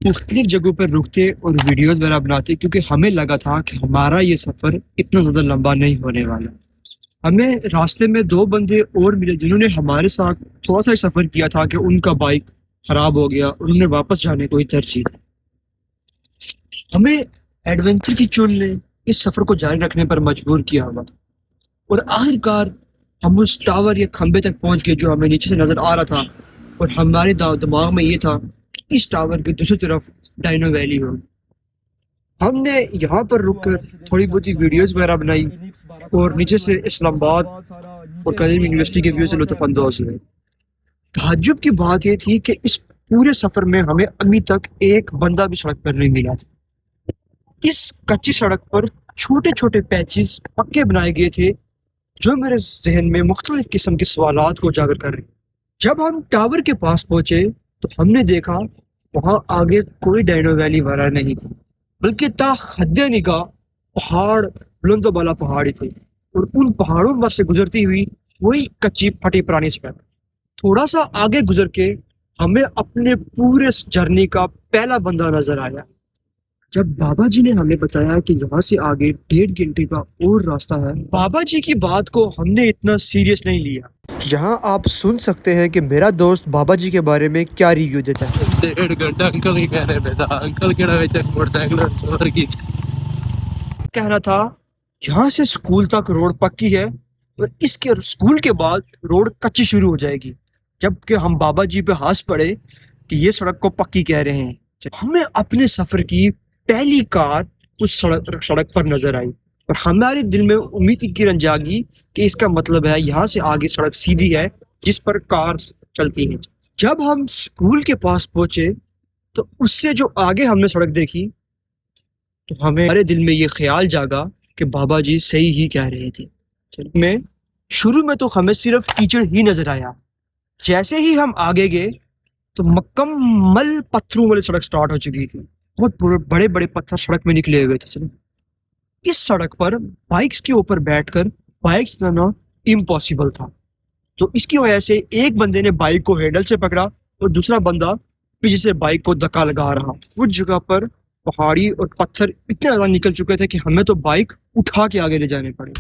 مختلف جگہوں پر رکتے اور ویڈیوز وغیرہ بناتے کیونکہ ہمیں لگا تھا کہ ہمارا یہ سفر اتنا زیادہ لمبا نہیں ہونے والا۔ ہمیں راستے میں دو بندے اور ملے جنہوں نے ہمارے ساتھ تھوڑا سا سفر کیا تھا کہ ان کا بائک خراب ہو گیا اور انہوں نے واپس جانے کو ہی ترجیح دی۔ ہمیں ایڈونچر کی چل نے اس سفر کو جاری رکھنے پر مجبور کیا ہوا تھا، اور آخر کار ہم اس ٹاور یا کھمبے تک پہنچ گئے جو ہمیں نیچے سے نظر آ رہا تھا، اور ہمارے دماغ میں یہ تھا کہ اس ٹاور کی دوسری طرف ڈائنو ویلی ہو۔ ہم نے یہاں پر رک کر تھوڑی بہت ویڈیوز وغیرہ بنائی اور نیچے سے اسلام آباد اور قدیم یونیورسٹی کے ویو سے لطف اندوز ہوئے۔ تعجب کی بات یہ تھی کہ اس پورے سفر میں ہمیں ابھی تک ایک بندہ بھی سڑک پر نہیں ملا تھا۔ اس کچی سڑک پر چھوٹے چھوٹے پیچز پکے بنائے گئے تھے جو میرے ذہن میں مختلف قسم کے سوالات کو اجاگر کر رہے۔ جب ہم ٹاور کے پاس پہنچے تو ہم نے دیکھا وہاں آگے کوئی ڈائنو ویلی والا نہیں تھا، بلکہ تا حد نگاہ پہاڑ، بلند و بالا پہاڑی تھے، اور ان پہاڑوں پر سے گزرتی ہوئی وہی کچی پھٹی پرانی سڑک۔ تھوڑا سا آگے گزر کے ہمیں اپنے پورے جرنی کا پہلا بندہ نظر آیا۔ جب بابا جی نے ہمیں بتایا کہ یہاں سے آگے 1.5 گھنٹے کا اور راستہ ہے، بابا جی کی بات کو ہم نے اتنا سیریس نہیں لیا۔ یہاں آپ سن سکتے ہیں کہ میرا دوست بابا جی کے بارے میں کیا ریویو دیتا ہے۔ 1.5 گھنٹہ انکل ہی کہہ رہے تھا، انکل کہڑا ہوئے تک موٹر سائیکل سفر کی کہنا تھا یہاں سے سکول تک روڈ پکی ہے اور اس کے سکول کے بعد روڈ کچی شروع ہو جائے گی، جبکہ ہم بابا جی پہ ہنس پڑے کہ یہ سڑک کو پکی کہہ رہے ہیں۔ ہمیں اپنے سفر کی پہلی کار اس سڑک پر نظر آئی اور ہمارے دل میں امید کی کرن جاگی کہ اس کا مطلب ہے یہاں سے آگے سڑک سیدھی ہے جس پر کار چلتی ہے۔ جب ہم سکول کے پاس پہنچے تو اس سے جو آگے ہم نے سڑک دیکھی تو ہمارے دل میں یہ خیال جاگا کہ بابا جی صحیح ہی کہہ رہے تھے۔ شروع میں تو ہمیں صرف کیچڑ ہی نظر آیا، جیسے ہی ہم آگے گئے تو مکمل پتھروں والی سڑک سٹارٹ ہو چکی تھی۔ بہت بڑے بڑے پتھر سڑک میں نکلے ہوئے تھے۔ اس سڑک پر بائکس کے اوپر بیٹھ کر بائک چلانا امپاسبل تھا، تو اس کی وجہ سے ایک بندے نے بائک کو ہینڈل سے پکڑا اور دوسرا بندہ پیچھے سے بائک کو دھکا لگا رہا۔ کچھ جگہ پر پہاڑی اور پتھر اتنے زیادہ نکل چکے تھے کہ ہمیں تو بائک اٹھا کے آگے لے جانے پڑے۔